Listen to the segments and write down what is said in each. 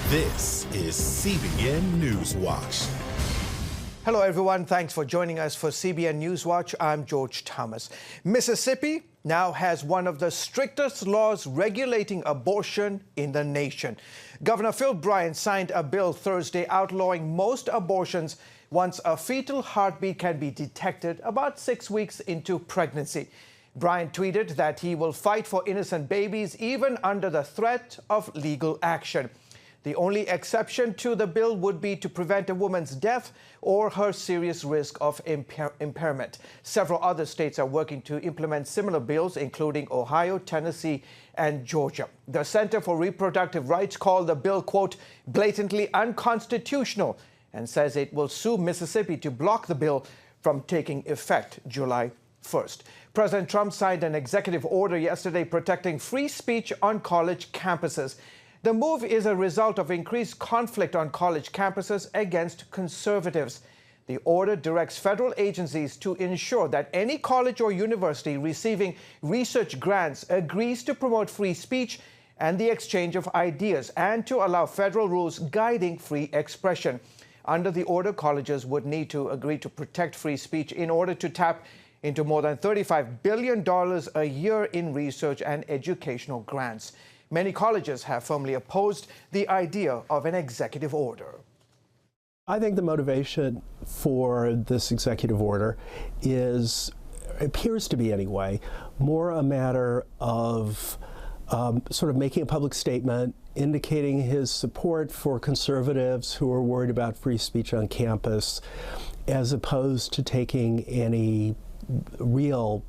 This is CBN NewsWatch. Hello, everyone. Thanks for joining us for CBN NewsWatch. I'm George Thomas. Mississippi now has one of the strictest laws regulating abortion in the nation. Governor Phil Bryant signed a bill Thursday outlawing most abortions once a fetal heartbeat can be detected about 6 weeks into pregnancy. Bryant tweeted that he will fight for innocent babies even under the threat of legal action. The only exception to the bill would be to prevent a woman's death or her serious risk of impairment. Several other states are working to implement similar bills, including Ohio, Tennessee, and Georgia. The Center for Reproductive Rights called the bill, quote, blatantly unconstitutional, and says it will sue Mississippi to block the bill from taking effect July 1st. President Trump signed an executive order yesterday protecting free speech on college campuses. The move is a result of increased conflict on college campuses against conservatives. The order directs federal agencies to ensure that any college or university receiving research grants agrees to promote free speech and the exchange of ideas, and to allow federal rules guiding free expression. Under the order, colleges would need to agree to protect free speech in order to tap into more than $35 billion a year in research and educational grants. Many colleges have firmly opposed the idea of an executive order. I think the motivation for this executive order appears to be anyway, more a matter of sort of making a public statement, indicating his support for conservatives who are worried about free speech on campus, as opposed to taking any real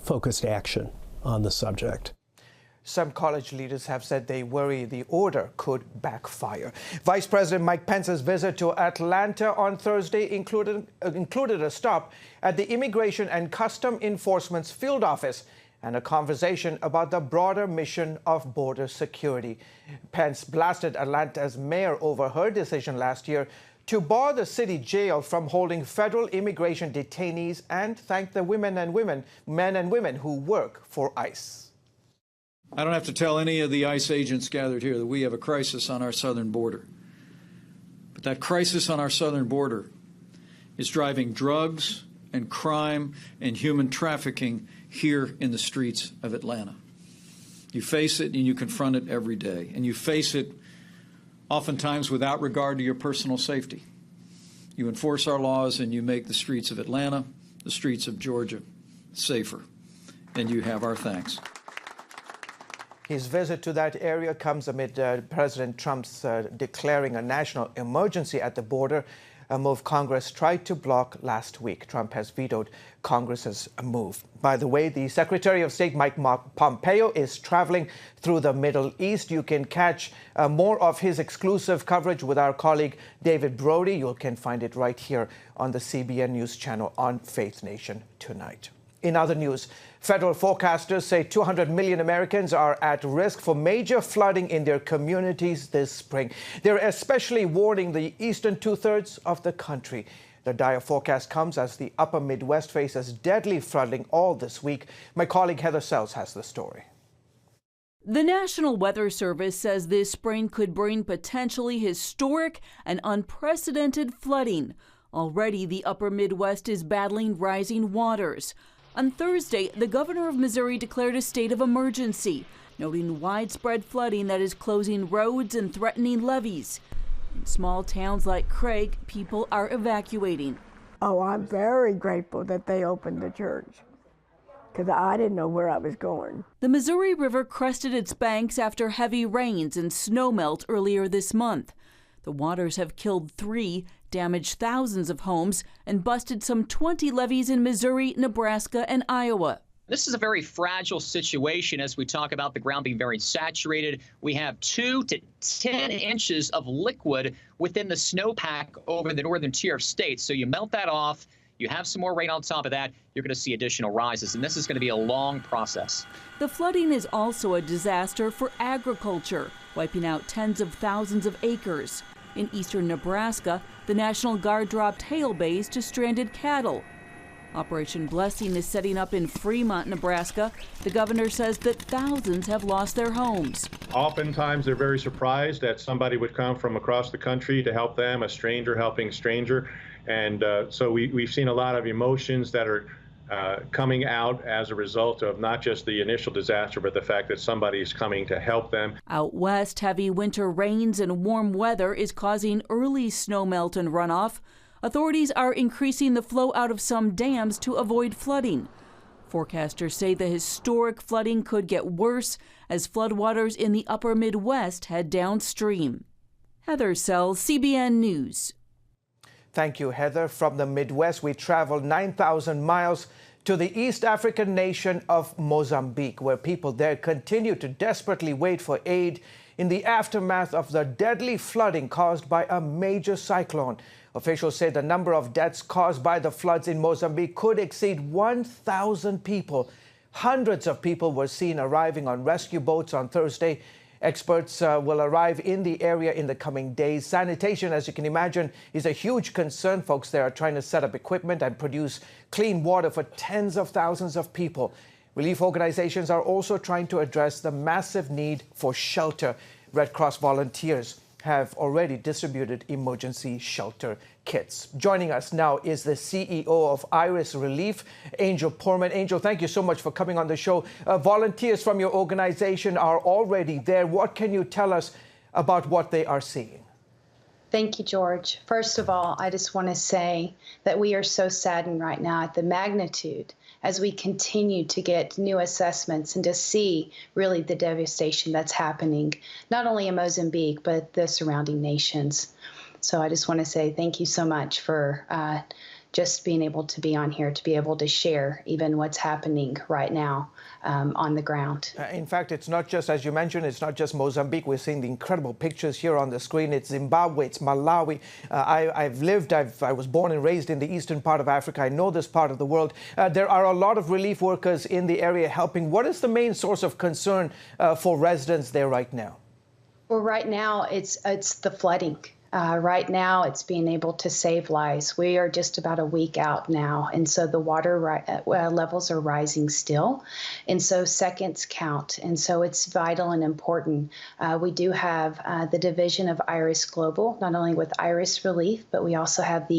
focused action on the subject. Some college leaders have said they worry the order could backfire. Vice President Mike Pence's visit to Atlanta on Thursday included a stop at the Immigration and Custom Enforcement's field office and a conversation about the broader mission of border security. Pence blasted Atlanta's mayor over her decision last year to bar the city jail from holding federal immigration detainees, and thanked the men and women who work for ICE. I don't have to tell any of the ICE agents gathered here that we have a crisis on our southern border. But that crisis on our southern border is driving drugs and crime and human trafficking here in the streets of Atlanta. You face it and you confront it every day. And you face it oftentimes without regard to your personal safety. You enforce our laws and you make the streets of Atlanta, the streets of Georgia, safer. And you have our thanks. His visit to that area comes amid President Trump's declaring a national emergency at the border, a move Congress tried to block last week. Trump has vetoed Congress's move. By the way, the Secretary of State, Mike Pompeo, is traveling through the Middle East. You can catch more of his exclusive coverage with our colleague David Brody. You can find it right here on the CBN News channel on Faith Nation tonight. In other news, federal forecasters say 200 million Americans are at risk for major flooding in their communities this spring. They're especially warning the eastern two-thirds of the country. The dire forecast comes as the upper Midwest faces deadly flooding all this week. My colleague Heather Sells has the story. The National Weather Service says this spring could bring potentially historic and unprecedented flooding. Already, the upper Midwest is battling rising waters. On Thursday, the governor of Missouri declared a state of emergency, noting widespread flooding that is closing roads and threatening levees. In small towns like Craig, people are evacuating. Oh, I'm very grateful that they opened the church, because I didn't know where I was going. The Missouri River crested its banks after heavy rains and snowmelt earlier this month. The waters have killed 3, damaged thousands of homes, and busted some 20 levees in Missouri, Nebraska, and Iowa. This is a very fragile situation as we talk about the ground being very saturated. We have 2 to 10 inches of liquid within the snowpack over the northern tier of states. So you melt that off, you have some more rain on top of that, you're going to see additional rises, and this is going to be a long process. The flooding is also a disaster for agriculture, wiping out tens of thousands of acres. In eastern Nebraska, the National Guard dropped hail bays to stranded cattle. Operation Blessing is setting up in Fremont, Nebraska. The governor says that thousands have lost their homes. Oftentimes they're very surprised that somebody would come from across the country to help them, a stranger helping a stranger. And so we've seen a lot of emotions that are coming out as a result of not just the initial disaster, but the fact that somebody is coming to help them. Out west, heavy winter rains and warm weather is causing early snowmelt and runoff. Authorities are increasing the flow out of some dams to avoid flooding. Forecasters say the historic flooding could get worse as floodwaters in the upper Midwest head downstream. Heather Sells, CBN News. Thank you, Heather. From the Midwest, we traveled 9,000 miles to the East African nation of Mozambique, where people there continue to desperately wait for aid in the aftermath of the deadly flooding caused by a major cyclone. Officials say the number of deaths caused by the floods in Mozambique could exceed 1,000 people. Hundreds of people were seen arriving on rescue boats on Thursday. Experts will arrive in the area in the coming days. Sanitation, as you can imagine, is a huge concern. Folks there are trying to set up equipment and produce clean water for tens of thousands of people. Relief organizations are also trying to address the massive need for shelter. Red Cross volunteers have already distributed emergency shelter kits. Joining us now is the CEO of Iris Relief, Angel Porman. Angel, thank you so much for coming on the show. Volunteers from your organization are already there. What can you tell us about what they are seeing? Thank you, George. First of all, I just want to say that we are so saddened right now at the magnitude as we continue to get new assessments and to see really the devastation that's happening, not only in Mozambique, but the surrounding nations. So I just want to say thank you so much for just being able to be on here, to be able to share even what's happening right now on the ground. In fact, it's not just, as you mentioned, it's not just Mozambique. We're seeing the incredible pictures here on the screen. It's Zimbabwe, it's Malawi. I was born and raised in the eastern part of Africa. I know this part of the world. There are a lot of relief workers in the area helping. What is the main source of concern for residents there right now? Well, right now, it's the flooding. Right now, it's being able to save lives. We are just about a week out now, and so the water levels are rising still, and so seconds count, and so it's vital and important. We do have the division of Iris Global, not only with Iris Relief, but we also have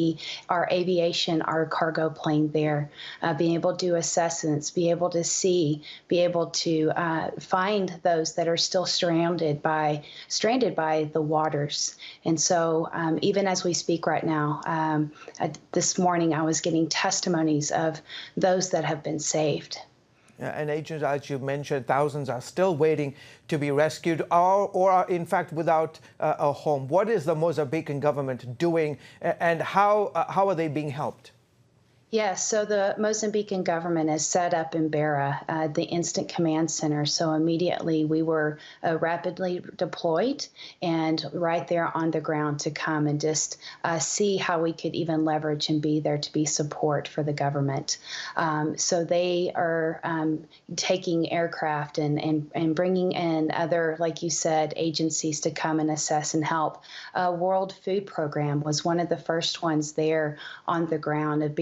our aviation, our cargo plane there, being able to do assessments, be able to see, be able to find those that are still stranded by the waters, and so even as we speak right now, this morning I was getting testimonies of those that have been saved. And agents, as you mentioned, thousands are still waiting to be rescued or are in fact without a home. What is the Mozambican government doing and how are they being helped? Yes, so the Mozambican government has set up in Beira the Instant Command Center. So immediately we were rapidly deployed and right there on the ground to come and just see how we could even leverage and be there to be support for the government. So they are taking aircraft and bringing in other, like you said, agencies to come and assess and help. World Food Program was one of the first ones there on the ground of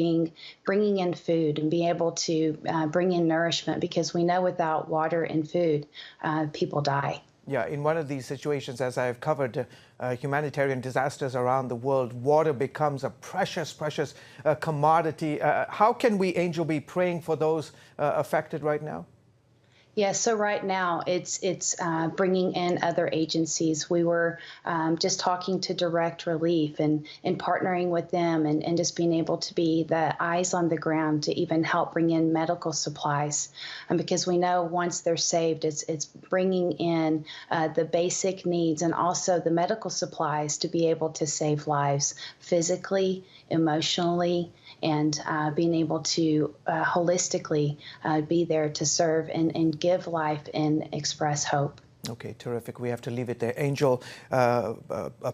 bringing in food and being able to bring in nourishment, because we know without water and food, people die. Yeah, in one of these situations, as I've covered humanitarian disasters around the world, water becomes a precious commodity. How can we, Angel, be praying for those affected right now? Yeah, so right now it's bringing in other agencies. We were just talking to Direct Relief and partnering with them and just being able to be the eyes on the ground to even help bring in medical supplies. Because we know once they're saved, it's bringing in the basic needs and also the medical supplies to be able to save lives physically, emotionally, and being able to holistically be there to serve and give life and express hope. Okay, terrific. We have to leave it there. Angel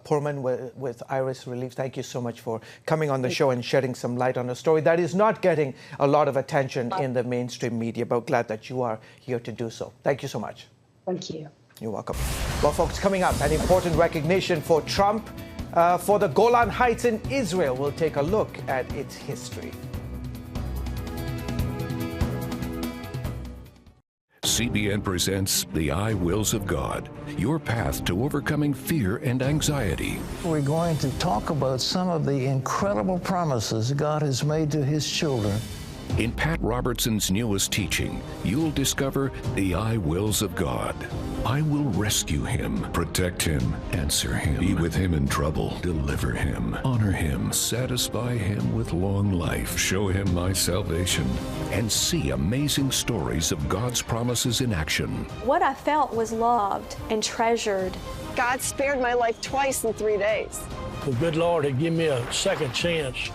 Porman with Iris Relief, thank you so much for coming on the show and shedding some light on a story that is not getting a lot of attention in the mainstream media, but glad that you are here to do so. Thank you so much. Thank you. You're welcome. Well, folks, coming up, an important recognition for Trump for the Golan Heights in Israel. We'll take a look at its history. CBN presents The I Wills of God, your path to overcoming fear and anxiety. We're going to talk about some of the incredible promises God has made to His children. In Pat Robertson's newest teaching, you'll discover the I Wills of God. I will rescue him, protect him, answer him, be with him in trouble, deliver him, honor him, satisfy him with long life, show him my salvation, and see amazing stories of God's promises in action. What I felt was loved and treasured. God spared my life twice in 3 days. The good Lord had given me a second chance.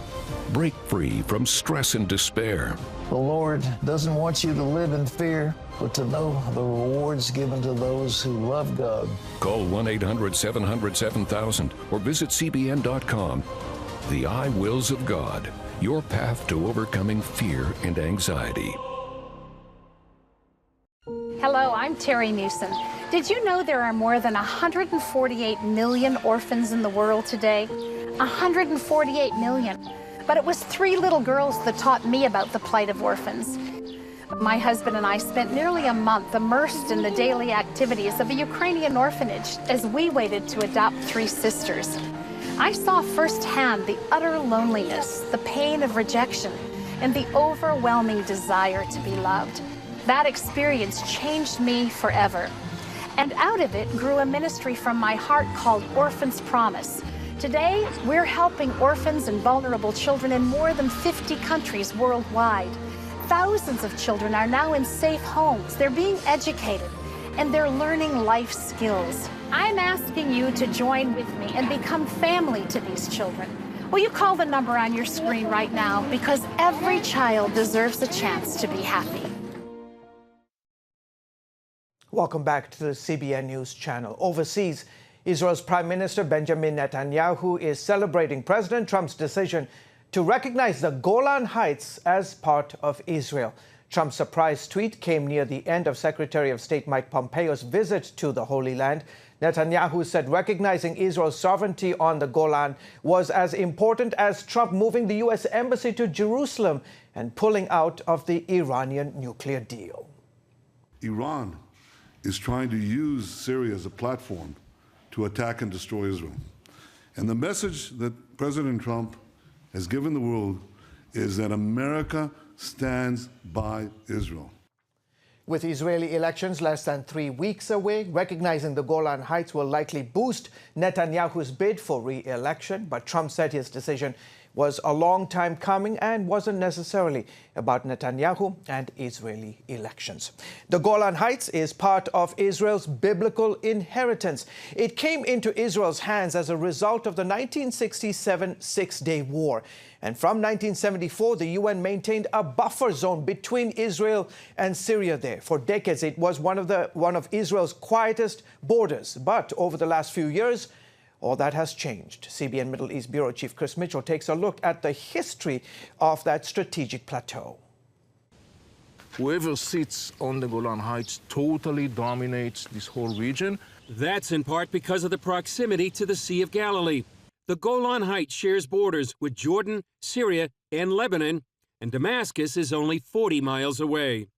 Break free from stress and despair. The Lord doesn't want you to live in fear, but to know the rewards given to those who love God. Call 1-800-700-7000 or visit CBN.com. The I Wills of God, your path to overcoming fear and anxiety. Hello, I'm Terry Newsom. Did you know there are more than 148 million orphans in the world today? 148 million. But it was 3 little girls that taught me about the plight of orphans. My husband and I spent nearly a month immersed in the daily activities of a Ukrainian orphanage as we waited to adopt 3 sisters. I saw firsthand the utter loneliness, the pain of rejection, and the overwhelming desire to be loved. That experience changed me forever. And out of it grew a ministry from my heart called Orphans Promise. Today, we're helping orphans and vulnerable children in more than 50 countries worldwide. Thousands of children are now in safe homes. They're being educated, and they're learning life skills. I'm asking you to join with me and become family to these children. Will you call the number on your screen right now? Because every child deserves a chance to be happy. Welcome back to the CBN News Channel. Overseas, Israel's Prime Minister Benjamin Netanyahu is celebrating President Trump's decision to recognize the Golan Heights as part of Israel. Trump's surprise tweet came near the end of Secretary of State Mike Pompeo's visit to the Holy Land. Netanyahu said recognizing Israel's sovereignty on the Golan was as important as Trump moving the U.S. embassy to Jerusalem and pulling out of the Iranian nuclear deal. Iran is trying to use Syria as a platform to attack and destroy Israel. And the message that President Trump has given the world is that America stands by Israel. With Israeli elections less than 3 weeks away, recognizing the Golan Heights will likely boost Netanyahu's bid for re-election. But Trump said his decision was a long time coming and wasn't necessarily about Netanyahu and Israeli elections. The Golan Heights is part of Israel's biblical inheritance. It came into Israel's hands as a result of the 1967 Six-Day War. And from 1974, the UN maintained a buffer zone between Israel and Syria there. For decades, it was one of Israel's quietest borders. But over the last few years, all that has changed. CBN Middle East Bureau Chief Chris Mitchell takes a look at the history of that strategic plateau. Whoever sits on the Golan Heights totally dominates this whole region. That's in part because of the proximity to the Sea of Galilee. The Golan Heights shares borders with Jordan, Syria, and Lebanon, and Damascus is only 40 miles away.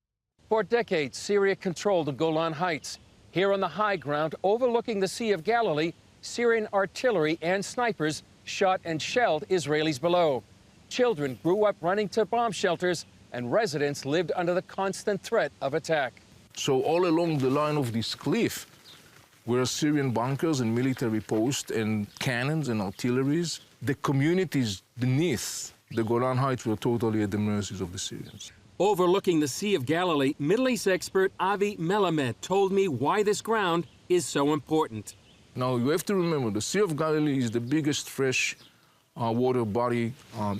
For decades, Syria controlled the Golan Heights. Here on the high ground overlooking the Sea of Galilee, Syrian artillery and snipers shot and shelled Israelis below. Children grew up running to bomb shelters, and residents lived under the constant threat of attack. So all along the line of this cliff were Syrian bunkers and military posts and cannons and artilleries. The communities beneath the Golan Heights were totally at the mercies of the Syrians. Overlooking the Sea of Galilee, Middle East expert Avi Melamed told me why this ground is so important. Now, you have to remember, the Sea of Galilee is the biggest fresh water body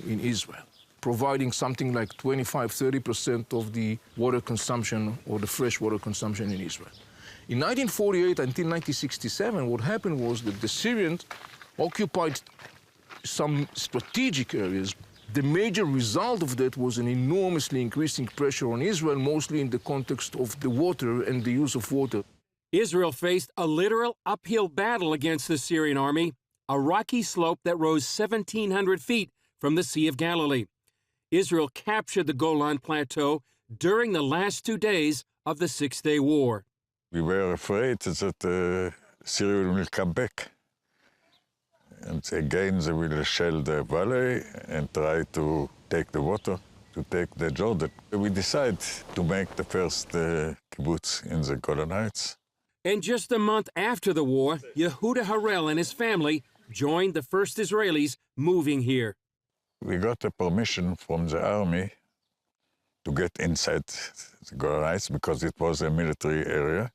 in Israel, providing something like 25–30% of the water consumption or the fresh water consumption in Israel. In 1948 until 1967, what happened was that the Syrians occupied some strategic areas. The major result of that was an enormously increasing pressure on Israel, mostly in the context of the water and the use of water. Israel faced a literal uphill battle against the Syrian army, a rocky slope that rose 1,700 feet from the Sea of Galilee. Israel captured the Golan Plateau during the last 2 days of the Six-Day War. We were afraid that Syria will come back. And again, they will shell the valley and try to take the water, to take the Jordan. We decided to make the first kibbutz in the Golan Heights. And just a month after the war, Yehuda Harel and his family joined the first Israelis moving here. We got a permission from the army to get inside the Golan Heights because it was a military area.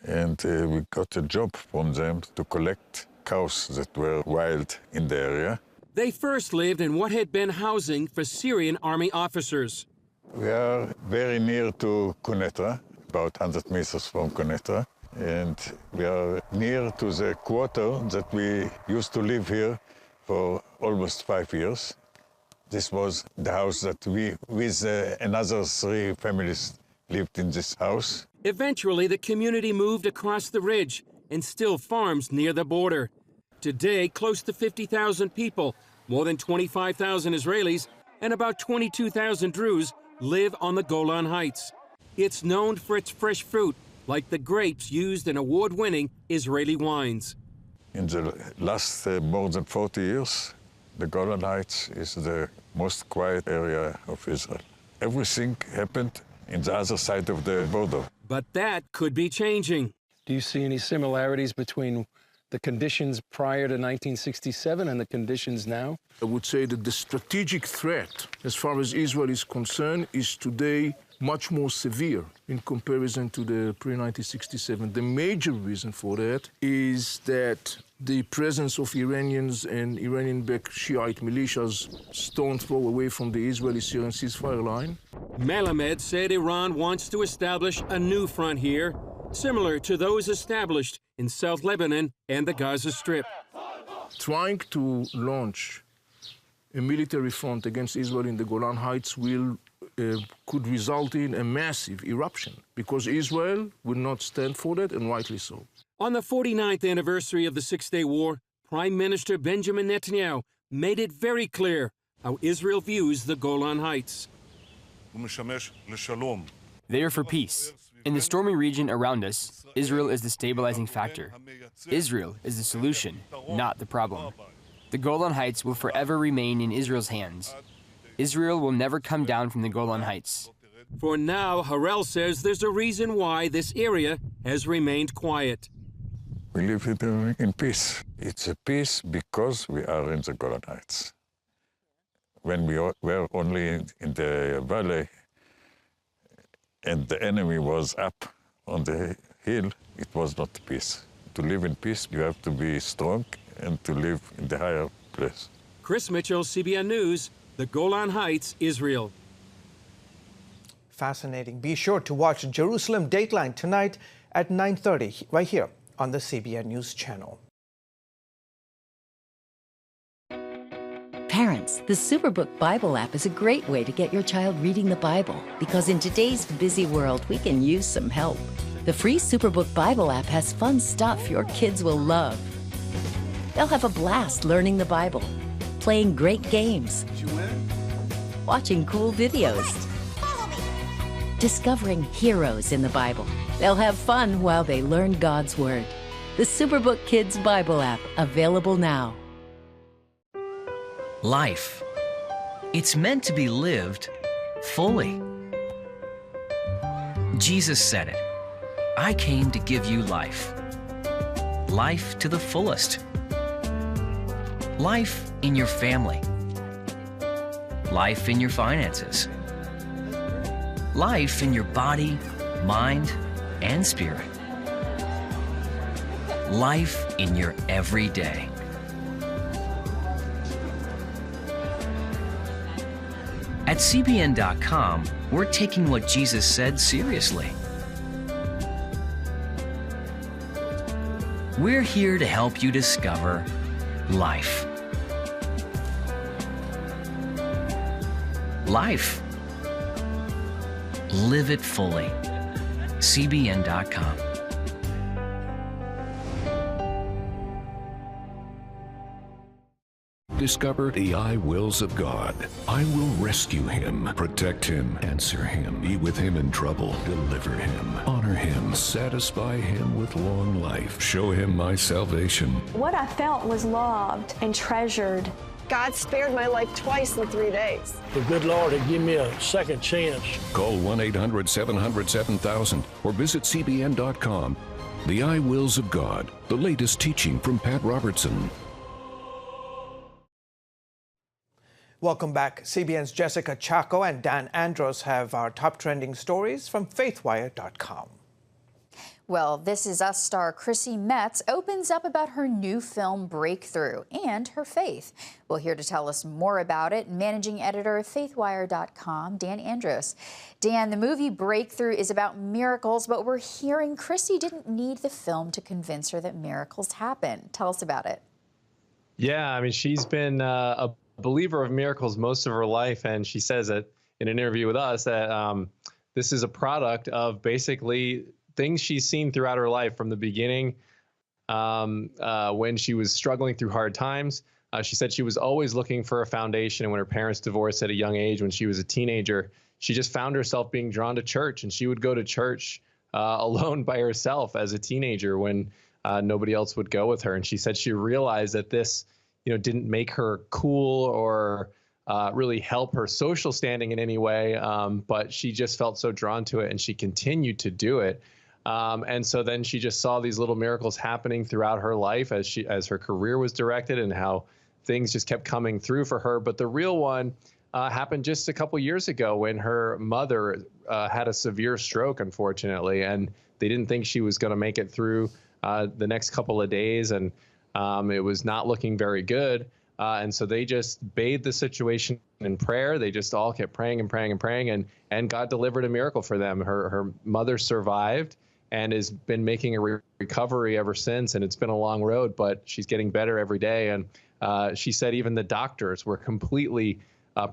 And we got a job from them to collect cows that were wild in the area. They first lived in what had been housing for Syrian army officers. We are very near to Quneitra, about 100 meters from Quneitra, and we are near to the quarter that we used to live here for almost 5 years. This was the house that we, with another 3 families, lived in this house. Eventually, the community moved across the ridge and still farms near the border. Today, close to 50,000 people, more than 25,000 Israelis, and about 22,000 Druze live on the Golan Heights. It's known for its fresh fruit, like the grapes used in award-winning Israeli wines. In the last more than 40 years, the Golan Heights is the most quiet area of Israel. Everything happened in the other side of the border. But that could be changing. Do you see any similarities between the conditions prior to 1967 and the conditions now? I would say that the strategic threat, as far as Israel is concerned, is today much more severe in comparison to the pre-1967. The major reason for that is that the presence of Iranians and Iranian-backed Shiite militias stone's throw away from the Israeli-Syrian ceasefire line. Melamed said Iran wants to establish a new front here, similar to those established in South Lebanon and the Gaza Strip. Trying to launch a military front against Israel in the Golan Heights could result in a massive eruption, because Israel would not stand for that, and rightly so. On the 49th anniversary of the Six-Day War, Prime Minister Benjamin Netanyahu made it very clear how Israel views the Golan Heights. They are for peace. In the stormy region around us, Israel is the stabilizing factor. Israel is the solution, not the problem. The Golan Heights will forever remain in Israel's hands. Israel will never come down from the Golan Heights. For now, Harel says there's a reason why this area has remained quiet. We live in peace. It's a peace because we are in the Golan Heights. When we were only in the valley and the enemy was up on the hill, it was not peace. To live in peace, you have to be strong and to live in the higher place. Chris Mitchell, CBN News, the Golan Heights, Israel. Fascinating. Be sure to watch Jerusalem Dateline tonight at 9:30 right here on the CBN News channel. Parents, the Superbook Bible app is a great way to get your child reading the Bible, because in today's busy world, we can use some help. The free Superbook Bible app has fun stuff your kids will love. They'll have a blast learning the Bible, playing great games, watching cool videos, discovering heroes in the Bible. They'll have fun while they learn God's Word. The Superbook Kids Bible app, available now. Life. It's meant to be lived fully. Jesus said it. I came to give you life. Life to the fullest. Life in your family. Life in your finances. Life in your body, mind, and spirit. Life in your everyday. At CBN.com, we're taking what Jesus said seriously. We're here to help you discover life. Life. Live it fully. CBN.com. discover the I wills of God. I will rescue him, protect him, answer him, be with him in trouble, deliver him, honor him, satisfy him with long life, show him my salvation. What I felt was loved and treasured. God spared my life twice in 3 days. The good Lord had given me a second chance. Call 1-800-700-7000 or visit CBN.com. The I Wills of God, the latest teaching from Pat Robertson. Welcome back. CBN's Jessica Chaco and Dan Andros have our top trending stories from faithwire.com. Well, This Is Us star Chrissy Metz opens up about her new film Breakthrough and her faith. Well, here to tell us more about it, managing editor of faithwire.com, Dan Andros. Dan, the movie Breakthrough is about miracles, but we're hearing Chrissy didn't need the film to convince her that miracles happen. Tell us about it. Yeah, I mean, she's been a believer of miracles most of her life, and she says that in an interview with us that this is a product of basically things she's seen throughout her life from the beginning when she was struggling through hard times. She said she was always looking for a foundation, and when her parents divorced at a young age when she was a teenager, she just found herself being drawn to church, and she would go to church alone by herself as a teenager when nobody else would go with her. And she said she realized that this, didn't make her cool or really help her social standing in any way, but she just felt so drawn to it, and she continued to do it. And so then she just saw these little miracles happening throughout her life as her career was directed, and how things just kept coming through for her. But the real one happened just a couple years ago when her mother had a severe stroke, unfortunately, and they didn't think she was going to make it through the next couple of days, and it was not looking very good. And so they just bathed the situation in prayer. They just all kept praying and praying and praying, and God delivered a miracle for them. Her mother survived and has been making a recovery ever since, and it's been a long road, but she's getting better every day. And she said even the doctors were completely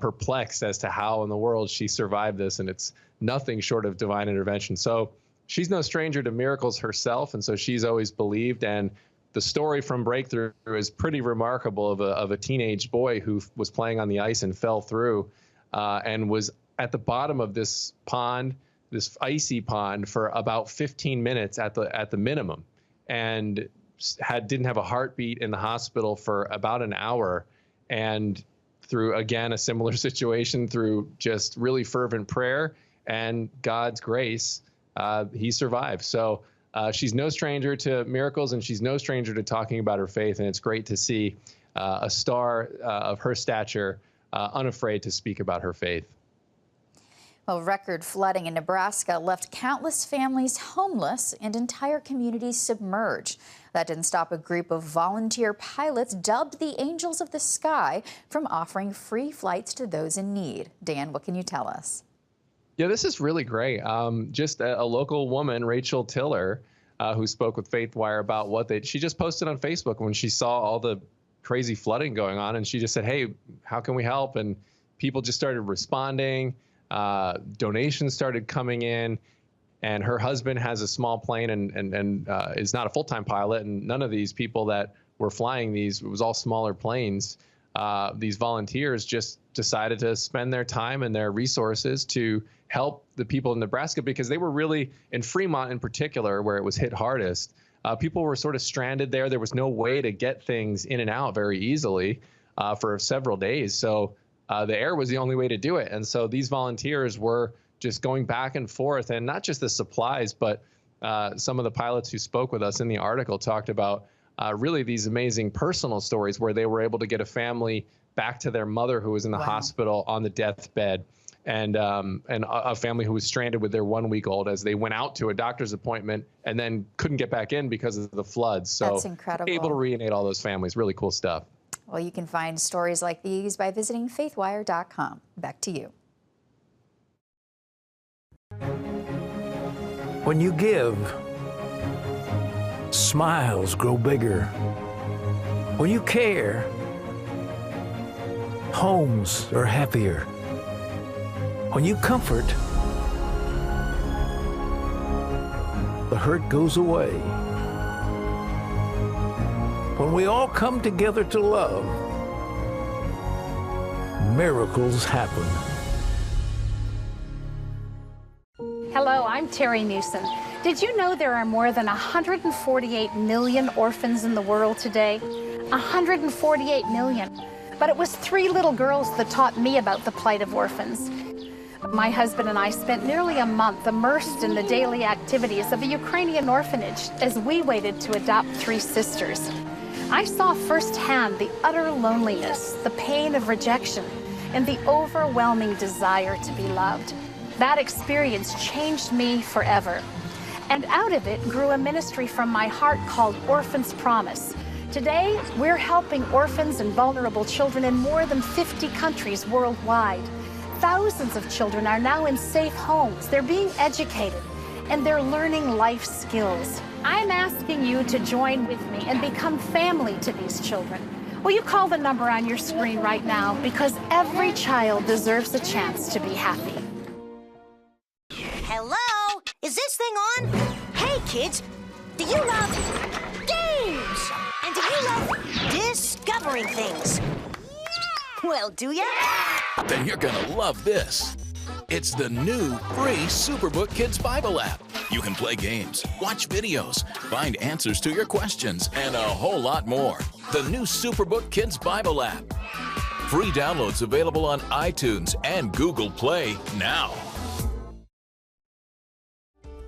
perplexed as to how in the world she survived this, and it's nothing short of divine intervention. So she's no stranger to miracles herself, and so she's always believed. And the story from Breakthrough is pretty remarkable of a teenage boy who was playing on the ice and fell through and was at the bottom of this pond, this icy pond, for about 15 minutes at the minimum, and didn't have a heartbeat in the hospital for about an hour. And through, again, a similar situation, through just really fervent prayer and God's grace, he survived. So she's no stranger to miracles, and she's no stranger to talking about her faith. And it's great to see a star of her stature unafraid to speak about her faith. Well, record flooding in Nebraska left countless families homeless and entire communities submerged. That didn't stop a group of volunteer pilots dubbed the Angels of the Sky from offering free flights to those in need. Dan, what can you tell us? Yeah, this is really great. Just a local woman, Rachel Tiller, who spoke with FaithWire about she just posted on Facebook when she saw all the crazy flooding going on, and she just said, hey, how can we help? And people just started responding. Donations started coming in, and her husband has a small plane and is not a full-time pilot, and none of these people that were flying these, it was all smaller planes. These volunteers just decided to spend their time and their resources to help the people in Nebraska, because they were really, in Fremont in particular, where it was hit hardest, people were sort of stranded there. There was no way to get things in and out very easily for several days. So the air was the only way to do it. And so these volunteers were just going back and forth, and not just the supplies, but some of the pilots who spoke with us in the article talked about really these amazing personal stories where they were able to get a family back to their mother who was in the hospital on the deathbed, and a family who was stranded with their 1-week-old as they went out to a doctor's appointment and then couldn't get back in because of the floods. So that's incredible. Able to reunite all those families. Really cool stuff. Well, you can find stories like these by visiting faithwire.com. Back to you. When you give, smiles grow bigger. When you care, homes are happier. When you comfort, the hurt goes away. When we all come together to love, miracles happen. Hello, I'm Terry Newsom. Did you know there are more than 148 million orphans in the world today? 148 million. But it was 3 little girls that taught me about the plight of orphans. My husband and I spent nearly a month immersed in the daily activities of a Ukrainian orphanage as we waited to adopt 3 sisters. I saw firsthand the utter loneliness, the pain of rejection, and the overwhelming desire to be loved. That experience changed me forever. And out of it grew a ministry from my heart called Orphans Promise. Today, we're helping orphans and vulnerable children in more than 50 countries worldwide. Thousands of children are now in safe homes. They're being educated, and they're learning life skills. I'm asking you to join with me and become family to these children. Will you call the number on your screen right now? Because every child deserves a chance to be happy. Hello? Is this thing on? Hey, kids, do you love games? And do you love discovering things? Well, do ya? Then you're gonna love this. It's the new free Superbook Kids Bible app. You can play games, watch videos, find answers to your questions, and a whole lot more. The new Superbook Kids Bible app. Free downloads available on iTunes and Google Play now.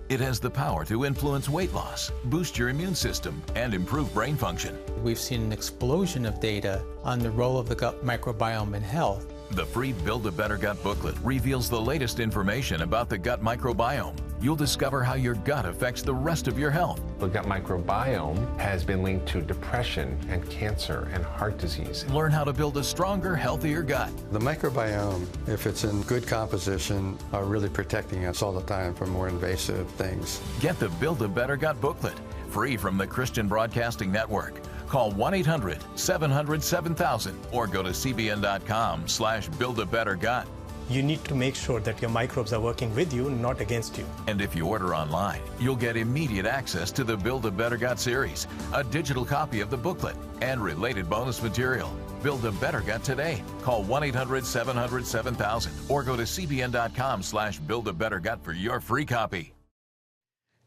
It has the power to influence weight loss, boost your immune system, and improve brain function. We've seen an explosion of data on the role of the gut microbiome in health. The free Build a Better Gut booklet reveals the latest information about the gut microbiome. You'll discover how your gut affects the rest of your health. The gut microbiome has been linked to depression and cancer and heart disease. Learn how to build a stronger, healthier gut. The microbiome, if it's in good composition, are really protecting us all the time from more invasive things. Get the Build a Better Gut booklet, free from the Christian Broadcasting Network. Call 1-800-700-7000 or go to cbn.com/buildabettergut. You need to make sure that your microbes are working with you, not against you. And if you order online, you'll get immediate access to the Build a Better Gut series, a digital copy of the booklet, and related bonus material. Build a Better Gut today. Call 1-800-700-7000 or go to cbn.com/buildabettergut for your free copy.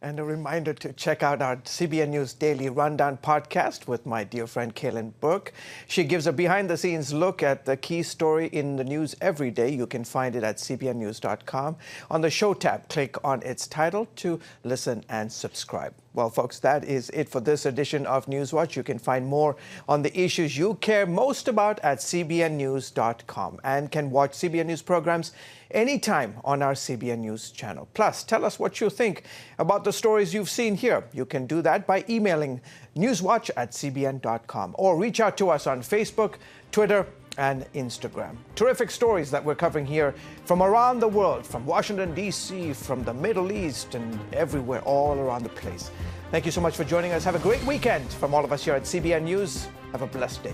And a reminder to check out our CBN News Daily Rundown podcast with my dear friend Kaylin Burke. She gives a behind-the-scenes look at the key story in the news every day. You can find it at cbnnews.com. On the show tab, click on its title to listen and subscribe. Well, folks, that is it for this edition of Newswatch. You can find more on the issues you care most about at cbnnews.com and can watch CBN News programs anytime on our CBN News channel. Plus, tell us what you think about the stories you've seen here. You can do that by emailing newswatch@cbn.com or reach out to us on Facebook, Twitter, and Instagram. Terrific stories that we're covering here from around the world, from Washington, D.C., from the Middle East, and everywhere, all around the place. Thank you so much for joining us. Have a great weekend from all of us here at CBN News. Have a blessed day.